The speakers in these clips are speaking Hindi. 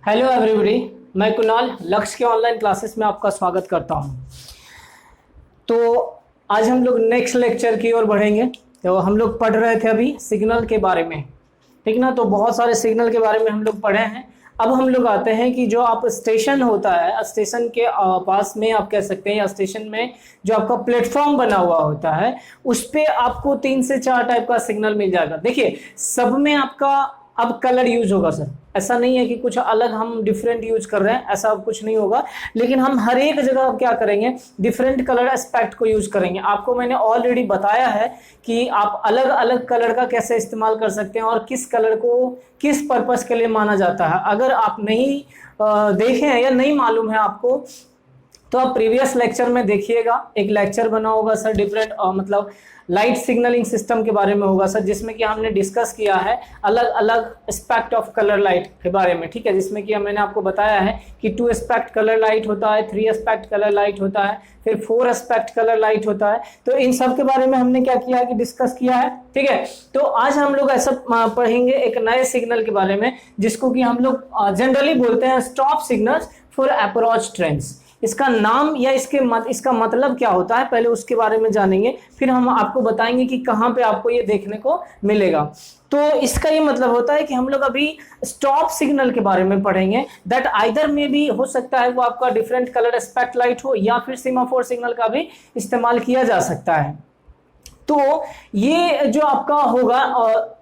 हेलो एवरीबॉडी, मैं कुणाल लक्ष्य के ऑनलाइन क्लासेस में आपका स्वागत करता हूं। तो आज हम लोग नेक्स्ट लेक्चर की ओर बढ़ेंगे। तो हम लोग पढ़ रहे थे अभी सिग्नल के बारे में, ठीक ना। तो बहुत सारे सिग्नल के बारे में हम लोग पढ़े हैं। अब हम लोग आते हैं कि जो आप स्टेशन होता है, स्टेशन के पास में आप कह सकते हैं, या स्टेशन में जो आपका प्लेटफॉर्म बना हुआ होता है, उस पे आपको 3 से 4 टाइप का सिग्नल मिल जाएगा। देखिए, सब में आपका अब कलर यूज होगा सर। ऐसा नहीं है कि कुछ अलग हम डिफरेंट यूज कर रहे हैं, ऐसा अब कुछ नहीं होगा। लेकिन हम हर एक जगह अब क्या करेंगे, डिफरेंट कलर एस्पेक्ट को यूज करेंगे। आपको मैंने ऑलरेडी बताया है कि आप अलग अलग कलर का कैसे इस्तेमाल कर सकते हैं और किस कलर को किस पर्पस के लिए माना जाता है। अगर आप नहीं देखे हैं या नहीं मालूम है आपको, तो आप प्रीवियस लेक्चर में देखिएगा। एक लेक्चर बना होगा सर डिफरेंट मतलब लाइट सिग्नलिंग सिस्टम के बारे में होगा सर, जिसमें कि हमने डिस्कस किया है अलग अलग एस्पेक्ट ऑफ कलर लाइट के बारे में, ठीक है। जिसमें कि मैंने आपको बताया है कि 2 एस्पेक्ट कलर लाइट होता है, 3 एस्पेक्ट कलर लाइट होता है, फिर 4 एस्पेक्ट कलर लाइट होता है। तो इन सब के बारे में हमने क्या किया है कि डिस्कस किया है, ठीक है। तो आज हम लोग ऐसा पढ़ेंगे एक नए सिग्नल के बारे में, जिसको कि हम लोग जनरली बोलते हैं stop signals for approach trains. इसका नाम या इसका मतलब क्या होता है, पहले उसके बारे में जानेंगे, फिर हम आपको बताएंगे कि कहाँ पे आपको ये देखने को मिलेगा। तो इसका ये मतलब होता है कि हम लोग अभी स्टॉप सिग्नल के बारे में पढ़ेंगे। दैट आइदर में भी हो सकता है वो आपका डिफरेंट कलर स्पेक्ट लाइट हो, या फिर सीमाफोर सिग्नल का भी इस्तेमाल किया जा सकता है। तो ये जो आपका होगा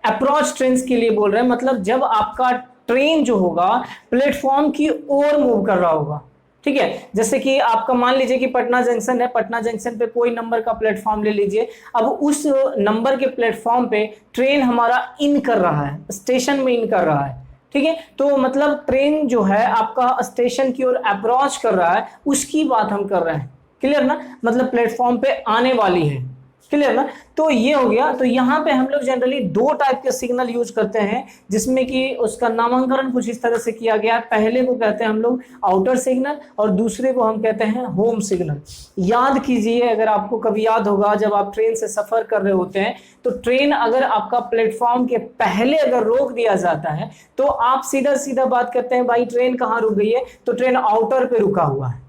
अप्रोच ट्रेन्स के लिए बोल रहे हैं, मतलब जब आपका ट्रेन जो होगा प्लेटफॉर्म की ओर मूव कर रहा होगा, ठीक है। जैसे कि आपका मान लीजिए कि पटना जंक्शन है, पटना जंक्शन पे कोई नंबर का प्लेटफॉर्म ले लीजिए। अब उस नंबर के प्लेटफॉर्म पे ट्रेन हमारा इन कर रहा है, स्टेशन में इन कर रहा है, ठीक है। तो मतलब ट्रेन जो है आपका स्टेशन की ओर अप्रोच कर रहा है, उसकी बात हम कर रहे हैं। क्लियर ना, मतलब प्लेटफॉर्म पे आने वाली है। क्लियर ना। तो ये हो गया। तो यहाँ पे हम लोग जनरली 2 टाइप के सिग्नल यूज करते हैं, जिसमें कि उसका नामकरण कुछ इस तरह से किया गया है। पहले को कहते हैं हम लोग आउटर सिग्नल और दूसरे को हम कहते हैं होम सिग्नल। याद कीजिए, अगर आपको कभी याद होगा, जब आप ट्रेन से सफर कर रहे होते हैं, तो ट्रेन अगर आपका प्लेटफॉर्म के पहले अगर रोक दिया जाता है, तो आप सीधा सीधा बात करते हैं भाई ट्रेन कहाँ रुक गई है, तो ट्रेन आउटर पे रुका हुआ है।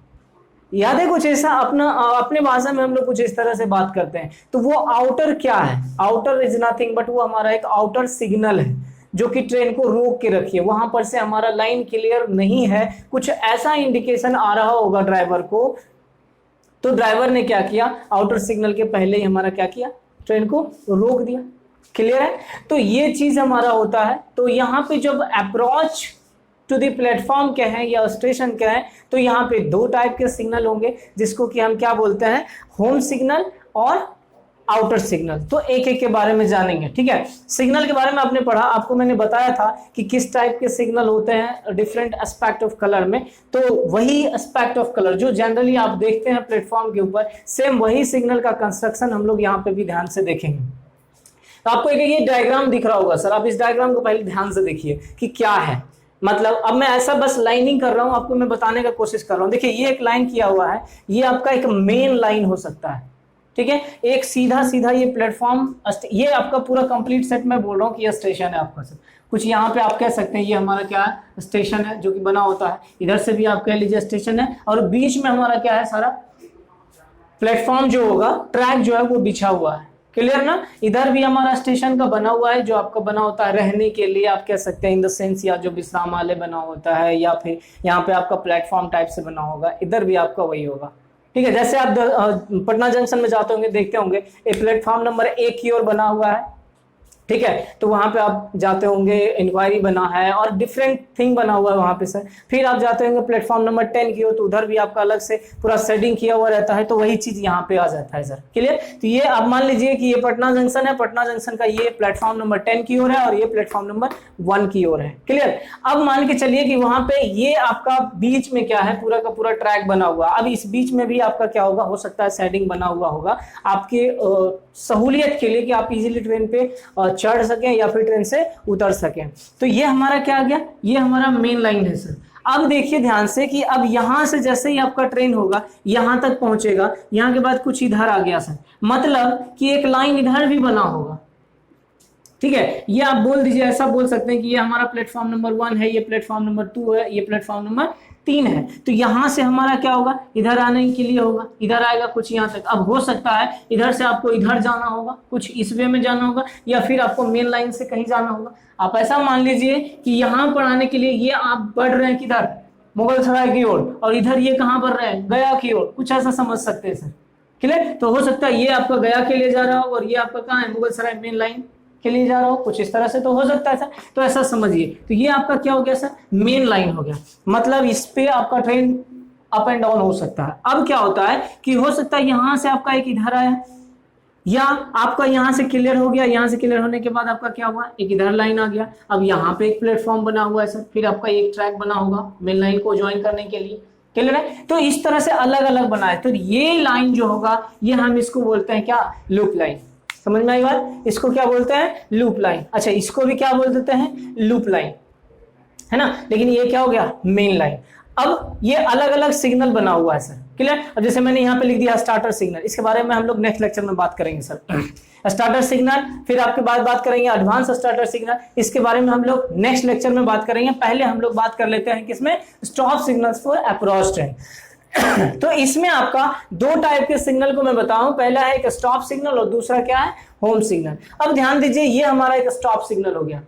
याद है कुछ ऐसा, अपने भाषा में हम लोग कुछ इस तरह से बात करते हैं। तो वो आउटर क्या है, आउटर इज नथिंग बट वो हमारा एक आउटर सिग्नल है, जो कि ट्रेन को रोक के रखिए। वहां पर से हमारा लाइन क्लियर नहीं है, कुछ ऐसा इंडिकेशन आ रहा होगा ड्राइवर को, तो ड्राइवर ने क्या किया, आउटर सिग्नल के पहले ही हमारा क्या किया, ट्रेन को रोक दिया। क्लियर है। तो ये चीज हमारा होता है। तो यहाँ पे जब अप्रोच टू द प्लेटफॉर्म क्या है या स्टेशन क्या है, तो यहाँ पे 2 टाइप के सिग्नल होंगे, जिसको कि हम क्या बोलते हैं, होम सिग्नल और आउटर सिग्नल। तो एक एक के बारे में जानेंगे, ठीक है। सिग्नल के बारे में आपने पढ़ा, आपको मैंने बताया था कि किस टाइप के सिग्नल होते हैं डिफरेंट एस्पेक्ट ऑफ कलर में। तो वही एस्पेक्ट ऑफ कलर जो जनरली आप देखते हैं प्लेटफॉर्म के ऊपर, सेम वही सिग्नल का कंस्ट्रक्शन हम लोग यहाँ पे भी ध्यान से देखेंगे। तो आपको एक ये डायग्राम दिख रहा होगा सर, आप इस डायग्राम को पहले ध्यान से देखिए कि क्या है। मतलब अब मैं ऐसा बस लाइनिंग कर रहा हूं, आपको मैं बताने का कोशिश कर रहा हूं। देखिए, ये एक लाइन किया हुआ है, ये आपका एक मेन लाइन हो सकता है, ठीक है। एक सीधा सीधा ये प्लेटफॉर्म, ये आपका पूरा कंप्लीट सेट मैं बोल रहा हूँ कि ये स्टेशन है आपका सर। कुछ यहाँ पे आप कह सकते हैं ये हमारा क्या है, स्टेशन है जो कि बना होता है। इधर से भी आप कह लीजिए स्टेशन है, और बीच में हमारा क्या है, सारा प्लेटफॉर्म जो होगा, ट्रैक जो है वो बिछा हुआ है। क्लियर ना। इधर भी हमारा स्टेशन का बना हुआ है, जो आपका बना होता है रहने के लिए, आप कह सकते हैं इन द सेंस, या जो विश्रामालय बना होता है, या फिर यहाँ पे आपका प्लेटफॉर्म टाइप से बना होगा। इधर भी आपका वही होगा, ठीक है। जैसे आप पटना जंक्शन में जाते होंगे, देखते होंगे एक प्लेटफॉर्म नंबर 1 की ओर बना हुआ है, ठीक है। तो वहां पे आप जाते होंगे, इंक्वायरी बना है और डिफरेंट थिंग बना हुआ है वहां पे सर। फिर आप जाते होंगे प्लेटफॉर्म नंबर 10 की ओर, तो उधर भी आपका अलग से पूरा सेटिंग किया हुआ रहता है। तो वही चीज यहाँ पे आ जाता है सर। क्लियर। तो ये आप मान लीजिए कि ये पटना जंक्शन है, पटना जंक्शन का ये प्लेटफॉर्म नंबर 10 की ओर है और ये प्लेटफॉर्म नंबर 1 की ओर है। क्लियर। अब मान के चलिए कि वहां पे ये आपका बीच में क्या है, पूरा का पूरा ट्रैक बना हुआ। अब इस बीच में भी आपका क्या होगा, हो सकता है सेटिंग बना हुआ होगा आपके सहूलियत के लिए, कि आप इजीली ट्रेन पे चढ़ सकें या फिर ट्रेन से उतर सकें। तो ये हमारा क्या आ गया, ये हमारा मेन लाइन है सर। अब देखिए ध्यान से कि अब यहां से जैसे ही आपका ट्रेन होगा, यहां तक पहुंचेगा, यहां के बाद कुछ इधर आ गया सर, मतलब कि एक लाइन इधर भी बना होगा, ठीक है, ये आप बोल दीजिए, ऐसा बोल सकते हैं कि ये हमारा प्लेटफॉर्म नंबर 1 है, ये प्लेटफॉर्म नंबर 2 है, ये प्लेटफॉर्म नंबर 3 है। तो यहां से हमारा क्या होगा, इधर आने के लिए होगा, इधर आएगा कुछ यहाँ तक। अब हो सकता है इधर से आपको इधर जाना होगा, कुछ इस वे में जाना होगा, या फिर आपको मेन लाइन से कहीं जाना होगा। आप ऐसा मान लीजिए कि यहाँ पर आने के लिए ये आप बढ़ रहे हैं किधर, मुगलसराय की ओर, और इधर ये कहाँ बढ़ रहे हैं, गया की ओर, कुछ ऐसा समझ सकते हैं सर। क्लियर? तो हो सकता है ये आपका गया के लिए जा रहा हो और ये आपका कहाँ है, मुगलसराय मेन लाइन के लिए जा रहा हो, कुछ इस तरह से तो हो सकता है सर। तो ऐसा समझिए, तो ये आपका क्या हो गया सर, मेन लाइन हो गया। मतलब इस पे आपका ट्रेन अप एंड डाउन हो सकता है। अब क्या होता है कि हो सकता है यहां से आपका एक इधर आया, या आपका यहां से क्लियर हो गया, यहां से क्लियर होने के बाद आपका क्या हुआ, एक इधर लाइन आ गया। अब यहाँ पे एक प्लेटफॉर्म बना हुआ है सर, फिर आपका एक ट्रैक बना होगा मेन लाइन को ज्वाइन करने के लिए। क्लियर है? तो इस तरह से अलग अलग बना है। तो ये लाइन जो होगा, ये हम इसको बोलते हैं क्या, लूप लाइन। समझ में आई बात? इसको क्या बोलते हैं, लूप लाइन। अच्छा, इसको भी क्या बोल देते हैं, लूप लाइन, है ना। लेकिन ये क्या हो गया, मेन लाइन। अब ये अलग अलग सिग्नल बना हुआ है सर। क्लियर? अब जैसे मैंने यहाँ पे लिख दिया स्टार्टर सिग्नल, इसके बारे में हम लोग नेक्स्ट लेक्चर में बात करेंगे सर। स्टार्टर सिग्नल, फिर आपके बाद बात करेंगे एडवांस स्टार्टर सिग्नल, इसके बारे में हम लोग नेक्स्ट लेक्चर में बात करेंगे। पहले हम लोग बात कर लेते हैं किसमें, stop signals for approach train. तो इसमें आपका दो टाइप के सिग्नल को मैं बताऊं, पहला है एक स्टॉप सिग्नल और दूसरा क्या है, होम सिग्नल। अब ध्यान दीजिए, ये हमारा एक स्टॉप सिग्नल हो गया।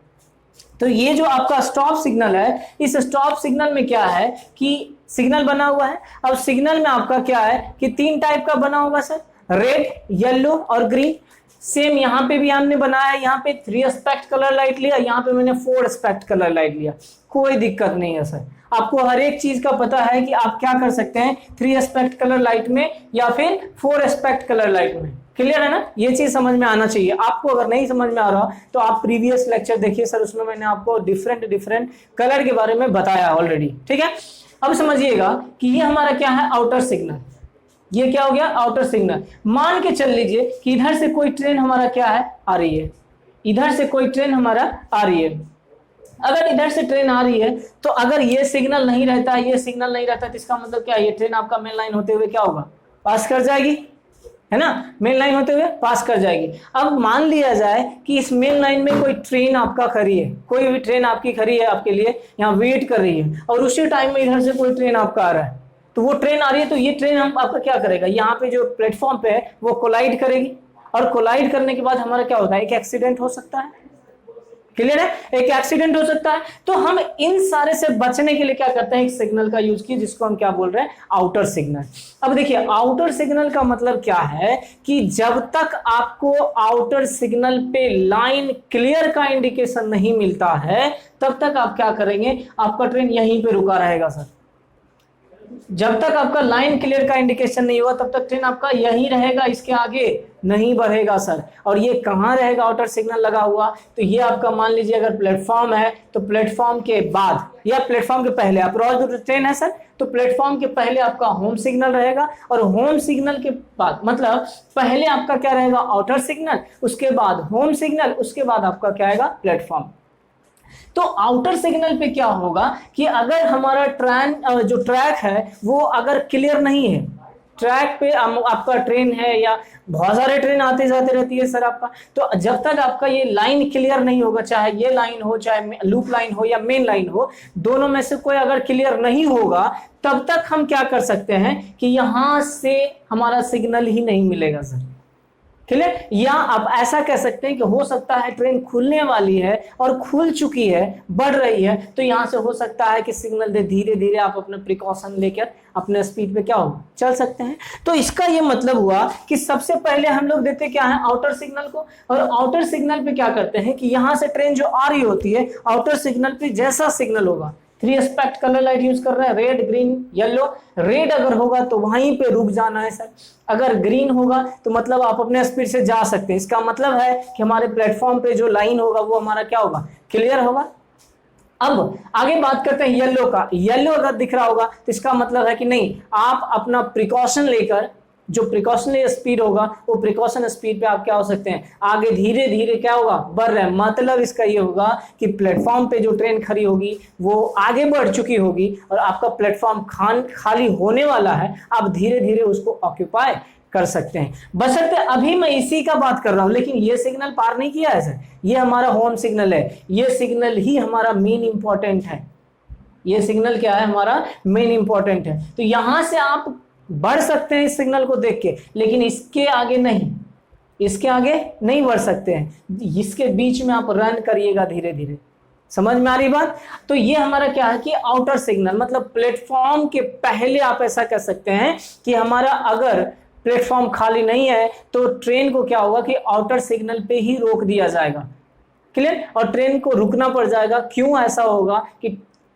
तो ये जो आपका स्टॉप सिग्नल है, इस स्टॉप सिग्नल में क्या है कि सिग्नल बना हुआ है। अब सिग्नल में आपका क्या है कि 3 टाइप का बना होगा सर, रेड, येलो और ग्रीन। सेम यहाँ पे भी हमने बनाया, यहाँ पे 3 एस्पेक्ट कलर लाइट लिया, यहाँ पे मैंने 4 एस्पेक्ट कलर लाइट लिया। कोई दिक्कत नहीं है सर, आपको हर एक चीज का पता है कि आप क्या कर सकते हैं, 3 एस्पेक्ट कलर लाइट में या फिर 4 एस्पेक्ट कलर लाइट में। क्लियर है ना? ये चीज समझ में आना चाहिए आपको। अगर नहीं समझ में आ रहा तो आप प्रीवियस लेक्चर देखिए सर, उसमें मैंने आपको डिफरेंट कलर के बारे में बताया ऑलरेडी। ठीक है, अब समझिएगा कि ये हमारा क्या है, आउटर सिग्नल। ये क्या हो गया, आउटर सिग्नल। मान के चल लीजिए कि इधर से कोई ट्रेन हमारा क्या है, आ रही है, इधर से कोई ट्रेन हमारा आ रही है। अगर इधर से ट्रेन आ रही है तो अगर ये सिग्नल नहीं रहता, ये सिग्नल नहीं रहता, तो इसका मतलब क्या है, ये ट्रेन आपका मेन लाइन होते हुए क्या होगा, पास कर जाएगी, है ना, मेन लाइन होते हुए पास कर जाएगी। अब मान लिया जाए कि इस मेन लाइन में कोई ट्रेन आपका खड़ी है, कोई भी ट्रेन आपकी खड़ी है, आपके लिए यहाँ वेट कर रही है, और उसी टाइम में इधर से कोई ट्रेन आपका आ रहा है। तो वो ट्रेन आ रही है, तो ये ट्रेन हम आपका क्या करेगा, यहाँ पे जो प्लेटफॉर्म पे है वो कोलाइड करेगी, और कोलाइड करने के बाद हमारा क्या होता है, एक एक्सीडेंट हो सकता है। क्लियर है? एक एक्सीडेंट हो सकता है। तो हम इन सारे से बचने के लिए क्या करते हैं, एक सिग्नल का यूज किया, जिसको हम क्या बोल रहे हैं, आउटर सिग्नल। अब देखिए, आउटर सिग्नल का मतलब क्या है कि जब तक आपको आउटर सिग्नल पे लाइन क्लियर का इंडिकेशन नहीं मिलता है, तब तक आप क्या करेंगे, आपका ट्रेन यहीं पे रुका रहेगा सर। जब तक आपका लाइन क्लियर का इंडिकेशन नहीं हुआ, तब तक ट्रेन आपका यहीं रहेगा, इसके आगे नहीं बढ़ेगा सर। और ये कहाँ रहेगा आउटर सिग्नल लगा हुआ, तो ये आपका मान लीजिए अगर प्लेटफॉर्म है तो प्लेटफॉर्म के बाद या प्लेटफॉर्म के पहले, अप्रोच जो ट्रेन है सर, तो प्लेटफॉर्म के पहले आपका होम सिग्नल रहेगा, और होम सिग्नल के बाद मतलब पहले आपका क्या रहेगा, आउटर सिग्नल, उसके बाद होम सिग्नल, उसके बाद आपका क्या आएगा, प्लेटफॉर्म। तो आउटर सिग्नल पे क्या होगा कि अगर हमारा ट्रेन जो ट्रैक है वो अगर क्लियर नहीं है, ट्रैक पे आपका ट्रेन है या बहुत सारे ट्रेन आते जाते रहती है सर आपका, तो जब तक आपका ये लाइन क्लियर नहीं होगा, चाहे ये लाइन हो, चाहे लूप लाइन हो या मेन लाइन हो, दोनों में से कोई अगर क्लियर नहीं होगा, तब तक हम क्या कर सकते हैं कि यहां से हमारा सिग्नल ही नहीं मिलेगा सर। क्लियर? या आप ऐसा कह सकते हैं कि हो सकता है ट्रेन खुलने वाली है और खुल चुकी है, बढ़ रही है, तो यहां से हो सकता है कि सिग्नल दे, धीरे धीरे आप अपने प्रिकॉशन लेकर अपने स्पीड पे क्या हो, चल सकते हैं। तो इसका ये मतलब हुआ कि सबसे पहले हम लोग देते क्या है, आउटर सिग्नल को, और आउटर सिग्नल पे क्या करते हैं कि यहां से ट्रेन जो आ रही होती है, आउटर सिग्नल पे जैसा सिग्नल होगा, 3 एस्पेक्ट कलर लाइट यूज कर रहे हैं, रेड, ग्रीन, येलो। रेड अगर होगा तो वहीं पे रुक जाना है सर, अगर ग्रीन होगा तो मतलब आप अपने स्पीड से जा सकते हैं। इसका मतलब है कि हमारे प्लेटफॉर्म पे जो लाइन होगा वो हमारा क्या होगा, क्लियर होगा। अब आगे बात करते हैं येलो का। येलो अगर दिख रहा होगा तो इसका मतलब है कि नहीं, आप अपना प्रिकॉशन लेकर, जो प्रिकॉशनरी स्पीड होगा वो प्रिकॉशन स्पीड पे आप क्या हो सकते हैं, आगे धीरे धीरे क्या होगा, बढ़ रहे हैं। मतलब इसका ये होगा कि प्लेटफॉर्म पे जो ट्रेन खड़ी होगी वो आगे बढ़ चुकी होगी और आपका प्लेटफॉर्म खाली होने वाला है, आप धीरे धीरे उसको ऑक्यूपाई कर सकते हैं। बशर्ते अभी मैं इसी का बात कर रहा हूं, लेकिन ये सिग्नल पार नहीं किया है सर, ये हमारा होम सिग्नल है, ये सिग्नल ही हमारा मेन इंपॉर्टेंट है, ये सिग्नल क्या है हमारा मेन इंपॉर्टेंट है। तो यहां से आप बढ़ सकते हैं इस सिग्नल को देख के, लेकिन इसके आगे नहीं, इसके आगे नहीं बढ़ सकते हैं, इसके बीच में आप रन करिएगा धीरे धीरे। समझ में आ रही बात? तो ये हमारा क्या है कि आउटर सिग्नल, मतलब प्लेटफॉर्म के पहले आप ऐसा कह सकते हैं कि हमारा अगर प्लेटफॉर्म खाली नहीं है तो ट्रेन को क्या होगा कि आउटर सिग्नल पे ही रोक दिया जाएगा। क्लियर? और ट्रेन को रुकना पड़ जाएगा। क्यों ऐसा होगा कि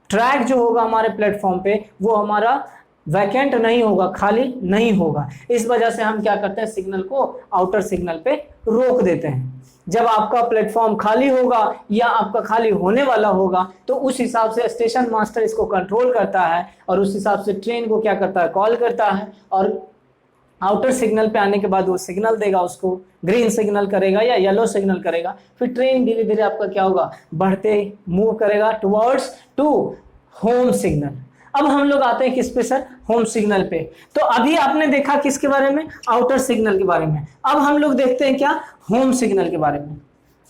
ट्रैक जो होगा हमारे प्लेटफॉर्म पे वो हमारा वैकेंट नहीं होगा, खाली नहीं होगा। इस वजह से हम क्या करते हैं, सिग्नल को आउटर सिग्नल पे रोक देते हैं। जब आपका प्लेटफॉर्म खाली होगा या आपका खाली होने वाला होगा तो उस हिसाब से स्टेशन मास्टर इसको कंट्रोल करता है और उस हिसाब से ट्रेन को क्या करता है, कॉल करता है, और आउटर सिग्नल पे आने के बाद वो सिग्नल देगा, उसको ग्रीन सिग्नल करेगा या येलो सिग्नल करेगा। फिर ट्रेन धीरे धीरे आपका क्या होगा, बढ़ते मूव करेगा टुवर्ड्स टू होम सिग्नल। अब हम लोग आते हैं किस पे सर, होम सिग्नल पे। तो अभी आपने देखा किसके बारे में, आउटर सिग्नल के बारे में। अब हम लोग देखते हैं क्या, होम सिग्नल के बारे में।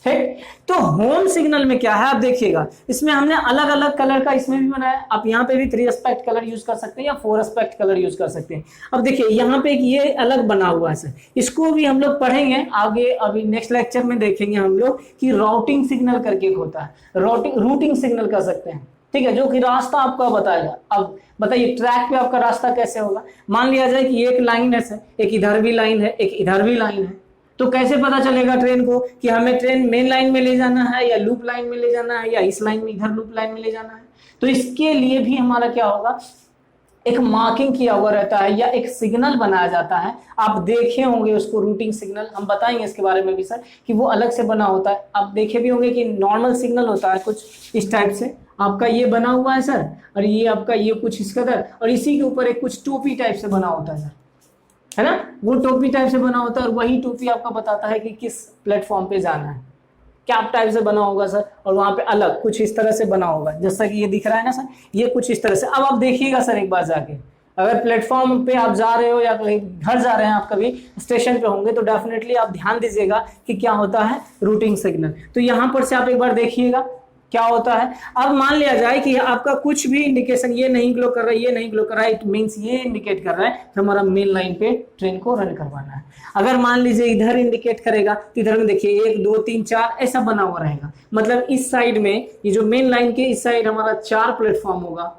ठीक, तो होम सिग्नल में क्या है आप देखिएगा, इसमें हमने अलग अलग कलर का इसमें भी बनाया। आप यहाँ पे भी 3 एस्पेक्ट कलर यूज कर सकते हैं या 4 एस्पेक्ट कलर यूज कर सकते हैं। अब देखिए यहाँ पे ये अलग बना हुआ है सर, इसको भी हम लोग पढ़ेंगे आगे, अभी नेक्स्ट लेक्चर में देखेंगे हम लोग कि राउटिंग सिग्नल करके एक होता है, रूटिंग सिग्नल कर सकते हैं। ठीक है, जो कि रास्ता आपका बताएगा। अब बताइए ट्रैक पे आपका रास्ता कैसे होगा। मान लिया जाए कि एक लाइन है सर, एक इधर भी लाइन है, एक इधर भी लाइन है, तो कैसे पता चलेगा ट्रेन को कि हमें ट्रेन मेन लाइन में ले जाना है या लूप लाइन में ले जाना है या इस लाइन में इधर लूप लाइन में ले जाना है। तो इसके लिए भी हमारा क्या होगा, एक मार्किंग किया हुआ रहता है या एक सिग्नल बनाया जाता है। आप देखे होंगे उसको, रूटिंग सिग्नल, हम बताएंगे इसके बारे में भी सर कि वो अलग से बना होता है। आप देखे भी होंगे कि नॉर्मल सिग्नल होता है कुछ इस टाइप से, आपका ये बना हुआ है सर, और ये आपका ये कुछ इस कदर, और इसी के ऊपर एक कुछ टोपी टाइप से बना होता है सर, है ना, वो टोपी टाइप से बना होता है, और वही टोपी आपका बताता है कि किस प्लेटफॉर्म पे जाना है। कैप टाइप से बना होगा सर, और वहां पे अलग कुछ इस तरह से बना होगा, जैसा कि ये दिख रहा है ना सर, ये कुछ इस तरह से। अब आप देखिएगा सर एक बार जाके, अगर प्लेटफॉर्म पे आप जा रहे हो या कहीं घर जा रहे हैं, आप कभी स्टेशन पे होंगे, तो डेफिनेटली आप ध्यान दीजिएगा कि क्या होता है, रूटिंग सिग्नल। तो यहाँ पर से आप एक बार देखिएगा क्या होता है। अब मान लिया जाए कि आपका कुछ भी इंडिकेशन, ये नहीं ग्लो कर रहा है, ये नहीं ग्लो कर रहा है, इट मींस ये इंडिकेट कर रहा है कि हमारा मेन लाइन पे ट्रेन को रन करवाना है। अगर मान लीजिए इधर इंडिकेट करेगा तो इधर में देखिए 1 2 3 4 ऐसा बना हुआ रहेगा, मतलब इस साइड में, ये जो मेन लाइन के इस साइड हमारा 4 प्लेटफॉर्म होगा,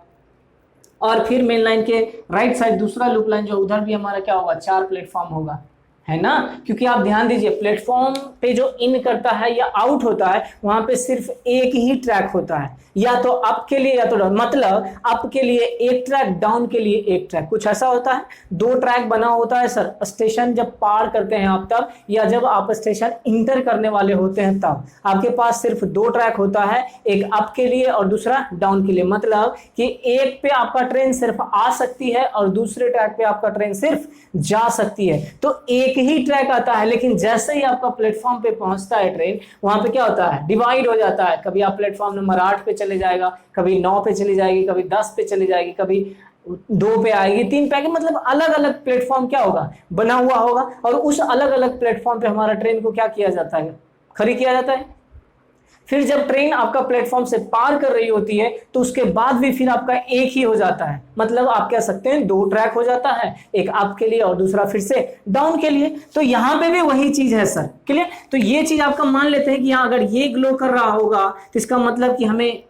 और फिर मेन लाइन के राइट साइड दूसरा लूप लाइन जो उधर भी हमारा क्या होगा, 4 प्लेटफॉर्म होगा, है ना। क्योंकि आप ध्यान दीजिए प्लेटफॉर्म पे जो इन करता है या आउट होता है वहां पे सिर्फ एक ही ट्रैक होता है, या तो अप के लिए या तो डाउन, मतलब अप के लिए एक ट्रैक, डाउन के लिए एक ट्रैक, कुछ ऐसा होता है। 2 ट्रैक बना होता है सर, स्टेशन जब पार करते हैं आप तब, या जब आप स्टेशन इंटर करने वाले होते हैं तब आपके पास सिर्फ 2 ट्रैक होता है, एक अप के लिए और दूसरा डाउन के लिए। मतलब कि एक पे आपका ट्रेन सिर्फ आ सकती है और दूसरे ट्रैक पे आपका ट्रेन सिर्फ जा सकती है। तो एक ही ट्रैक आता है, लेकिन जैसे ही आपका प्लेटफॉर्म पे पहुंचता है ट्रेन, वहां पे क्या होता है, डिवाइड हो जाता है। कभी आप प्लेटफॉर्म नंबर 8 पे चले जाएगा, कभी 9 पे चली जाएगी, कभी 10 पे चली जाएगी, कभी 2 पे आएगी, 3 पे आएगी, मतलब अलग अलग प्लेटफॉर्म क्या होगा, बना हुआ होगा। और उस अलग अलग प्लेटफॉर्म पे हमारा ट्रेन को क्या किया जाता है, खड़ी किया जाता है। फिर जब ट्रेन आपका प्लेटफॉर्म से पार कर रही होती है तो उसके बाद भी फिर आपका एक ही हो जाता है, मतलब आप कह सकते हैं 2 ट्रैक हो जाता है, एक अप के लिए और दूसरा फिर से डाउन के लिए। तो यहां पे भी वही चीज है सर, क्लियर। तो ये चीज आपका मान लेते हैं कि यहाँ अगर ये ग्लो कर रहा होगा तो इसका मतलब कि हमें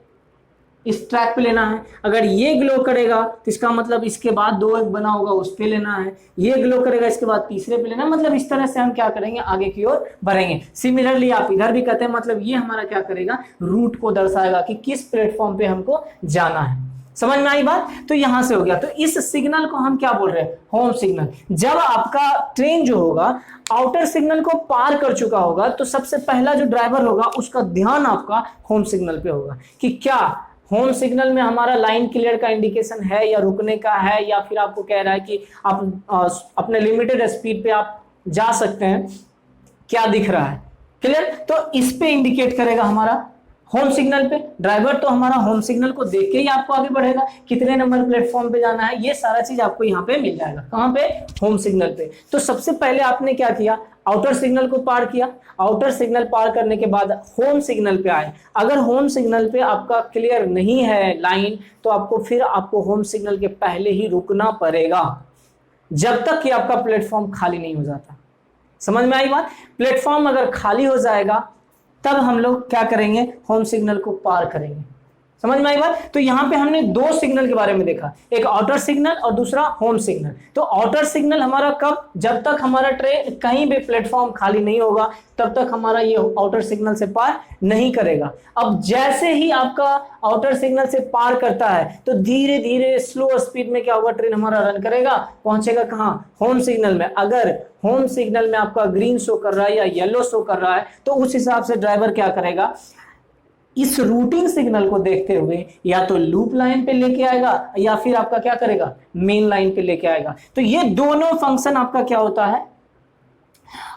इस ट्रैक पे लेना है, अगर ये ग्लो करेगा तो इसका मतलब इसके बाद 2 एक बना होगा उस पे लेना है, ये ग्लो करेगा इसके बाद तीसरे पे लेना है। मतलब इस तरह से हम क्या करेंगे, आगे की ओर बढ़ेंगे। सिमिलरली आप इधर भी कहते हैं, मतलब ये हमारा क्या करेगा, रूट को दर्शाएगा कि किस प्लेटफॉर्म पे हमको जाना है। समझ में आई बात? तो यहां से हो गया। तो इस सिग्नल को हम क्या बोल रहे हैं, होम सिग्नल। जब आपका ट्रेन जो होगा आउटर सिग्नल को पार कर चुका होगा तो सबसे पहला जो ड्राइवर होगा उसका ध्यान आपका होम सिग्नल पे होगा कि क्या होम सिग्नल में हमारा लाइन क्लियर का इंडिकेशन है या रुकने का है, या फिर आपको कह रहा है कि आप अपने लिमिटेड स्पीड पे आप जा सकते हैं, क्या दिख रहा है, क्लियर। तो इस पे इंडिकेट करेगा हमारा होम सिग्नल पे ड्राइवर तो हमारा होम सिग्नल को देख के ही आपको आगे बढ़ेगा, कितने नंबर प्लेटफॉर्म पे जाना है, ये सारा चीज आपको यहाँ पे मिल जाएगा। कहाँ पे? होम सिग्नल पे। तो सबसे पहले आपने क्या किया, आउटर सिग्नल को पार किया, आउटर सिग्नल पार करने के बाद होम सिग्नल पे आए। अगर होम सिग्नल पे आपका क्लियर नहीं है लाइन, तो आपको होम सिग्नल के पहले ही रुकना पड़ेगा, जब तक कि आपका प्लेटफॉर्म खाली नहीं हो जाता। समझ में आई बात? प्लेटफॉर्म अगर खाली हो जाएगा तब हम लोग क्या करेंगे, होम सिग्नल को पार करेंगे। समझ में आई बात? तो यहां पे हमने दो सिग्नल के बारे में देखा, एक आउटर सिग्नल और दूसरा होम सिग्नल। तो आउटर सिग्नल हमारा कब, जब तक हमारा ट्रेन कहीं भी प्लेटफॉर्म खाली नहीं होगा तब तक हमारा ये आउटर सिग्नल से पार नहीं करेगा। अब जैसे ही आपका आउटर सिग्नल से पार करता है तो धीरे धीरे स्लो स्पीड में क्या होगा, ट्रेन हमारा रन करेगा, पहुंचेगा कहां, होम सिग्नल में। अगर होम सिग्नल में आपका ग्रीन शो कर रहा है या येलो शो कर रहा है तो उस हिसाब से ड्राइवर क्या करेगा, इस रूटिंग सिग्नल को देखते हुए या तो लूप लाइन पे लेके आएगा या फिर आपका क्या करेगा, मेन लाइन पे लेके आएगा। तो ये दोनों फंक्शन आपका क्या होता है,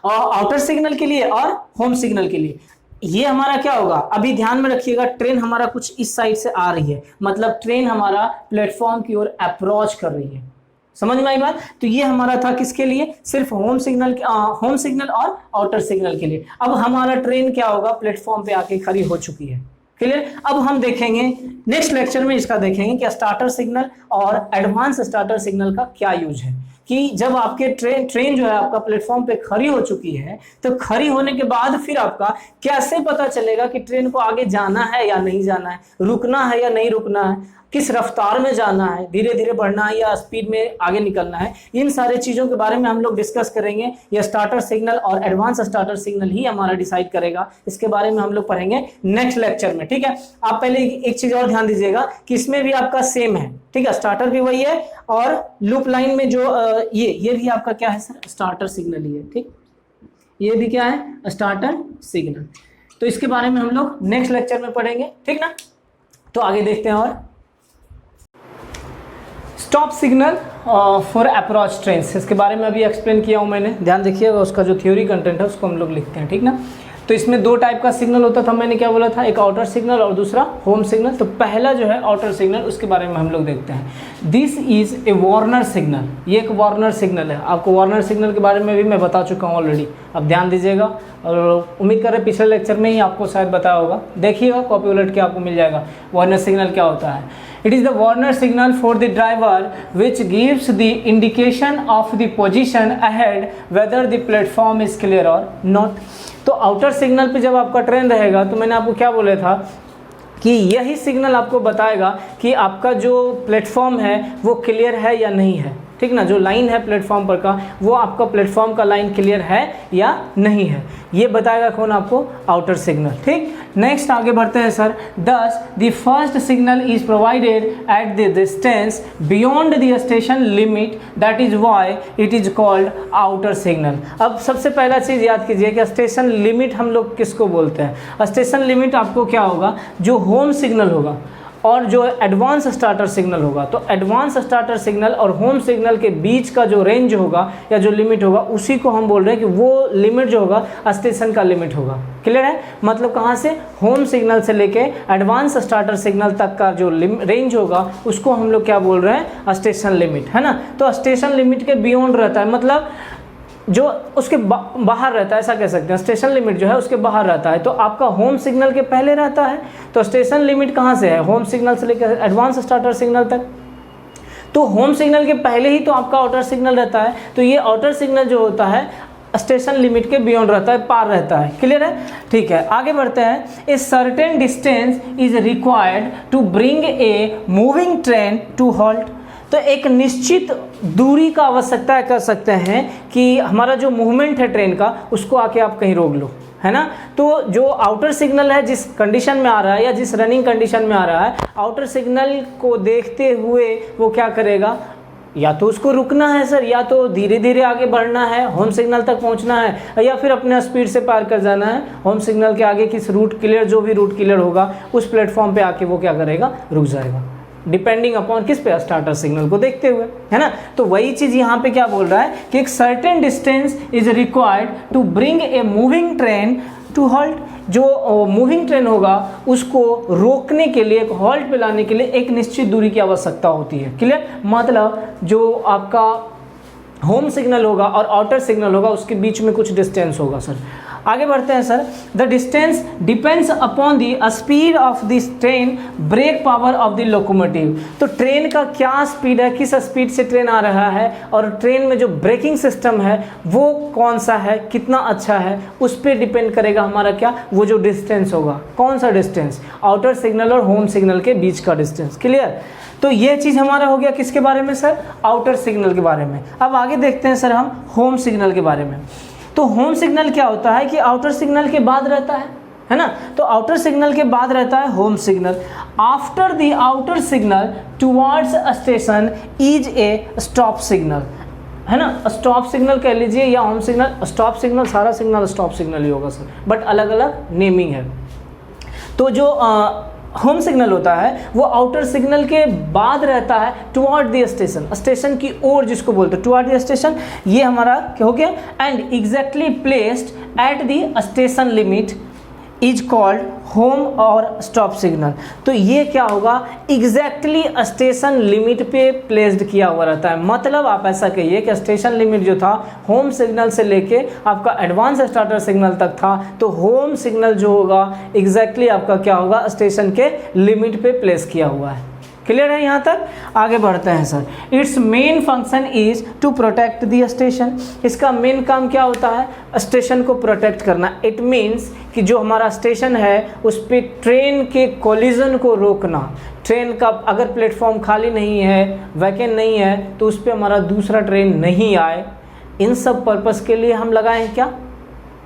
आउटर सिग्नल के लिए और होम सिग्नल के लिए। ये हमारा क्या होगा, अभी ध्यान में रखिएगा, ट्रेन हमारा कुछ इस साइड से आ रही है, मतलब ट्रेन हमारा प्लेटफॉर्म की ओर अप्रोच कर रही है। समझ में आई बात? तो ये हमारा था किसके लिए, सिर्फ होम सिग्नल और आउटर सिग्नल के लिए। अब हमारा ट्रेन क्या होगा, प्लेटफॉर्म पे आके खड़ी हो चुकी है। क्लियर? अब हम देखेंगे नेक्स्ट लेक्चर में, इसका देखेंगे कि स्टार्टर सिग्नल और एडवांस स्टार्टर सिग्नल का क्या यूज है। कि जब आपके ट्रेन जो है आपका प्लेटफॉर्म पे खड़ी हो चुकी है, तो खड़ी होने के बाद फिर आपका कैसे पता चलेगा कि ट्रेन को आगे जाना है या नहीं जाना है, रुकना है या नहीं रुकना है, किस रफ्तार में जाना है, धीरे धीरे बढ़ना है या स्पीड में आगे निकलना है। इन सारे चीज़ों के बारे में हम लोग डिस्कस करेंगे। ये स्टार्टर सिग्नल और एडवांस स्टार्टर सिग्नल ही हमारा डिसाइड करेगा। इसके बारे में हम लोग पढ़ेंगे नेक्स्ट लेक्चर में। ठीक है, आप पहले एक चीज़ और ध्यान दीजिएगा कि इसमें भी आपका सेम है। ठीक है, स्टार्टर भी वही है और लूप लाइन में जो ये भी आपका क्या है सर, स्टार्टर सिग्नल ही है। ठीक, ये भी क्या है, स्टार्टर सिग्नल। तो इसके बारे में हम लोग नेक्स्ट लेक्चर में पढ़ेंगे। ठीक ना, तो आगे देखते हैं। और stop signal for approach trains, इसके बारे में अभी एक्सप्लेन किया हूँ मैंने, ध्यान देखिएगा। उसका जो थ्योरी कंटेंट है उसको हम लोग लिखते हैं। ठीक ना, तो इसमें दो टाइप का सिग्नल होता था, मैंने क्या बोला था, एक आउटर सिग्नल और दूसरा होम सिग्नल। तो पहला जो है आउटर सिग्नल, उसके बारे में हम लोग देखते हैं। This is a Warner signal, ये एक वार्नर सिग्नल है। आपको वार्नर सिग्नल के बारे में भी मैं बता चुका हूँ ऑलरेडी, अब ध्यान दीजिएगा। और उम्मीद कर रहे पिछले लेक्चर में ही आपको शायद बताया होगा, देखिएगा कॉपी उलट के आपको मिल जाएगा वार्नर सिग्नल क्या होता है। It is the Warner signal for the driver which gives the indication of the position ahead whether the platform is clear or not। तो आउटर सिग्नल पे जब आपका ट्रेन रहेगा तो मैंने आपको क्या बोला था कि यही सिग्नल आपको बताएगा कि आपका जो प्लेटफॉर्म है वो क्लियर है या नहीं है। ठीक ना, जो लाइन है प्लेटफॉर्म पर का, वो आपका प्लेटफॉर्म का लाइन क्लियर है या नहीं है, ये बताएगा कौन, आपको आउटर सिग्नल। ठीक, नेक्स्ट आगे बढ़ते हैं सर। दस the first signal is provided at the distance beyond the station limit, that is why it is called outer signal. अब सबसे पहला चीज़ याद कीजिए कि स्टेशन लिमिट हम लोग किसको बोलते हैं। स्टेशन लिमिट आपको क्या होगा, जो होम सिग्नल होगा और जो एडवांस स्टार्टर सिग्नल होगा। तो एडवांस स्टार्टर सिग्नल और होम सिग्नल के बीच का जो रेंज होगा या जो लिमिट होगा, उसी को हम बोल रहे हैं कि वो लिमिट जो होगा स्टेशन का लिमिट होगा। क्लियर है, मतलब कहाँ से, होम सिग्नल से लेके एडवांस स्टार्टर सिग्नल तक का जो रेंज होगा उसको हम लोग क्या बोल रहे हैं, स्टेशन लिमिट, है ना। तो स्टेशन लिमिट के बियॉन्ड रहता है, मतलब जो उसके बाहर रहता है, ऐसा कह सकते हैं। स्टेशन लिमिट जो है उसके बाहर रहता है, तो आपका होम सिग्नल के पहले रहता है। तो स्टेशन लिमिट कहाँ से है, होम सिग्नल से लेकर एडवांस स्टार्टर सिग्नल तक। तो होम सिग्नल के पहले ही तो आपका आउटर सिग्नल रहता है। तो ये आउटर सिग्नल जो होता है स्टेशन लिमिट के बियॉन्ड रहता है, पार रहता है। क्लियर है, ठीक है, आगे बढ़ते हैं। A certain distance is required to bring a moving train to halt. तो एक निश्चित दूरी का आवश्यकता है, कर सकते हैं कि हमारा जो मूवमेंट है ट्रेन का, उसको आके आप कहीं रोक लो, है ना। तो जो आउटर सिग्नल है जिस कंडीशन में आ रहा है या जिस रनिंग कंडीशन में आ रहा है, आउटर सिग्नल को देखते हुए वो क्या करेगा, या तो उसको रुकना है सर, या तो धीरे धीरे आगे बढ़ना है, होम सिग्नल तक पहुंचना है, या फिर अपने स्पीड से पार कर जाना है। होम सिग्नल के आगे किस रूट क्लियर, जो भी रूट क्लियर होगा उस प्लेटफॉर्म पे आके वो क्या करेगा, रुक जाएगा, डिपेंडिंग अपॉन किस पे, स्टार्टर सिग्नल को देखते हुए, है ना। तो वही चीज यहाँ पे क्या बोल रहा है कि एक certain distance is required to bring a moving train to halt. जो मूविंग ट्रेन होगा उसको रोकने के लिए, एक हॉल्ट पे लाने के लिए एक निश्चित दूरी की आवश्यकता होती है। क्लियर? मतलब जो आपका होम सिग्नल होगा और आउटर सिग्नल होगा उसके बीच में कुछ डिस्टेंस होगा सर। आगे बढ़ते हैं sir. The distance depends upon the speed of this train, brake power of the locomotive. तो ट्रेन का क्या स्पीड है, किस स्पीड से ट्रेन आ रहा है, और ट्रेन में जो ब्रेकिंग सिस्टम है वो कौन सा है, कितना अच्छा है, उस पर डिपेंड करेगा हमारा क्या, वो जो डिस्टेंस होगा। कौन सा डिस्टेंस? आउटर सिग्नल और होम सिग्नल के बीच का डिस्टेंस। क्लियर? तो ये चीज़ हमारा हो गया किसके बारे में सर? आउटर सिग्नल के बारे में। अब आगे देखते हैं सर हम होम सिग्नल के बारे में। तो होम सिग्नल क्या होता है कि आउटर सिग्नल के बाद रहता है ना? तो आउटर सिग्नल के बाद रहता है home signal. After the outer signal towards station is a stop signal, है ना? स्टॉप सिग्नल कह लीजिए या होम सिग्नल। स्टॉप सिग्नल, सारा सिग्नल स्टॉप सिग्नल ही होगा सर, बट अलग अलग नेमिंग है। तो जो होम सिग्नल होता है वो आउटर सिग्नल के बाद रहता है टुवर्ड द स्टेशन, स्टेशन की ओर जिसको बोलते हैं टुवर्ड द स्टेशन। ये हमारा क्या हो गया? And exactly placed at the station limit is called home और स्टॉप सिग्नल। तो ये क्या होगा? एग्जैक्टली स्टेशन लिमिट पे प्लेस्ड किया हुआ रहता है। मतलब आप ऐसा कहिए कि स्टेशन लिमिट जो था होम सिग्नल से लेके आपका एडवांस स्टार्टर सिग्नल तक था, तो होम सिग्नल जो होगा एग्जैक्टली आपका क्या होगा? स्टेशन के लिमिट पे प्लेस किया हुआ है। क्लियर है यहाँ तक? आगे बढ़ते हैं sir. Its main function is to protect the station. इसका मेन काम क्या होता है? स्टेशन को प्रोटेक्ट करना। इट मीन्स कि जो हमारा स्टेशन है उस पर ट्रेन के कोलिजन को रोकना। ट्रेन का अगर प्लेटफॉर्म खाली नहीं है, वैकेंट नहीं है, तो उस पर हमारा दूसरा ट्रेन नहीं आए, इन सब पर्पस के लिए हम लगाए हैं क्या?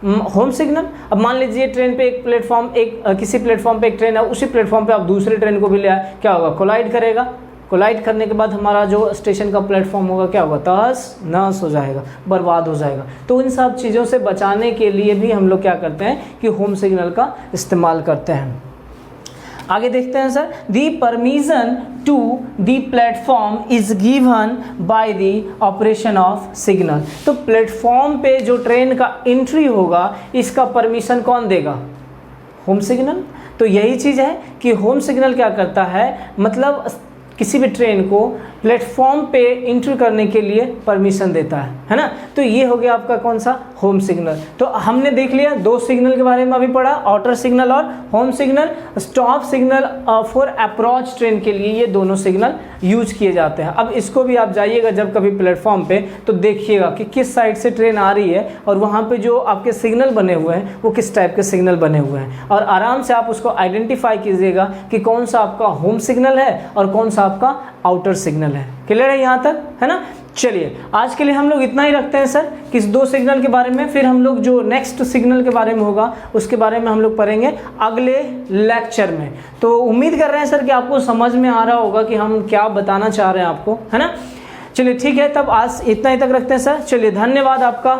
Home signal. अब मान लीजिए ट्रेन पे एक प्लेटफॉर्म, किसी प्लेटफॉर्म पे एक ट्रेन है, उसी प्लेटफॉर्म पे आप दूसरे ट्रेन को भी ले आए, क्या होगा? कोलाइड करेगा। कोलाइड करने के बाद हमारा जो स्टेशन का प्लेटफॉर्म होगा क्या होगा? तहस नहस हो जाएगा, बर्बाद हो जाएगा। तो इन सब चीज़ों से बचाने के लिए भी हम लोग क्या करते हैं कि होम सिग्नल का इस्तेमाल करते हैं। आगे देखते हैं sir. The permission to the platform is given by the operation of signal. तो प्लेटफॉर्म पे जो ट्रेन का एंट्री होगा इसका परमिशन कौन देगा? Home signal. तो यही चीज़ है कि होम सिग्नल क्या करता है, मतलब किसी भी ट्रेन को प्लेटफॉर्म पे एंट्री करने के लिए परमिशन देता है ना? तो ये हो गया आपका कौन सा? Home signal. तो हमने देख लिया दो सिग्नल के बारे में अभी पढ़ा, आउटर सिग्नल और home signal. Stop signal for approach train के लिए ये दोनों सिग्नल यूज किए जाते हैं। अब इसको भी आप जाइएगा जब कभी प्लेटफॉर्म पे तो देखिएगा कि किस साइड से ट्रेन आ रही है और वहाँ पे जो आपके सिग्नल बने हुए हैं वो किस टाइप के सिग्नल बने हुए हैं, और आराम से आप उसको आइडेंटिफाई कीजिएगा कि कौन सा आपका होम सिग्नल है और कौन सा आपका आउटर सिग्नल है। क्लियर है यहाँ तक? है ना? चलिए आज के लिए हम लोग इतना ही रखते हैं सर, किस दो सिग्नल के बारे में। फिर हम लोग जो नेक्स्ट सिग्नल के बारे में होगा उसके बारे में हम लोग पढ़ेंगे अगले लेक्चर में। तो उम्मीद कर रहे हैं सर कि आपको समझ में आ रहा होगा कि हम क्या बताना चाह रहे हैं आपको, है ना? चलिए ठीक है, तब आज इतना ही तक रखते हैं सर। चलिए धन्यवाद आपका।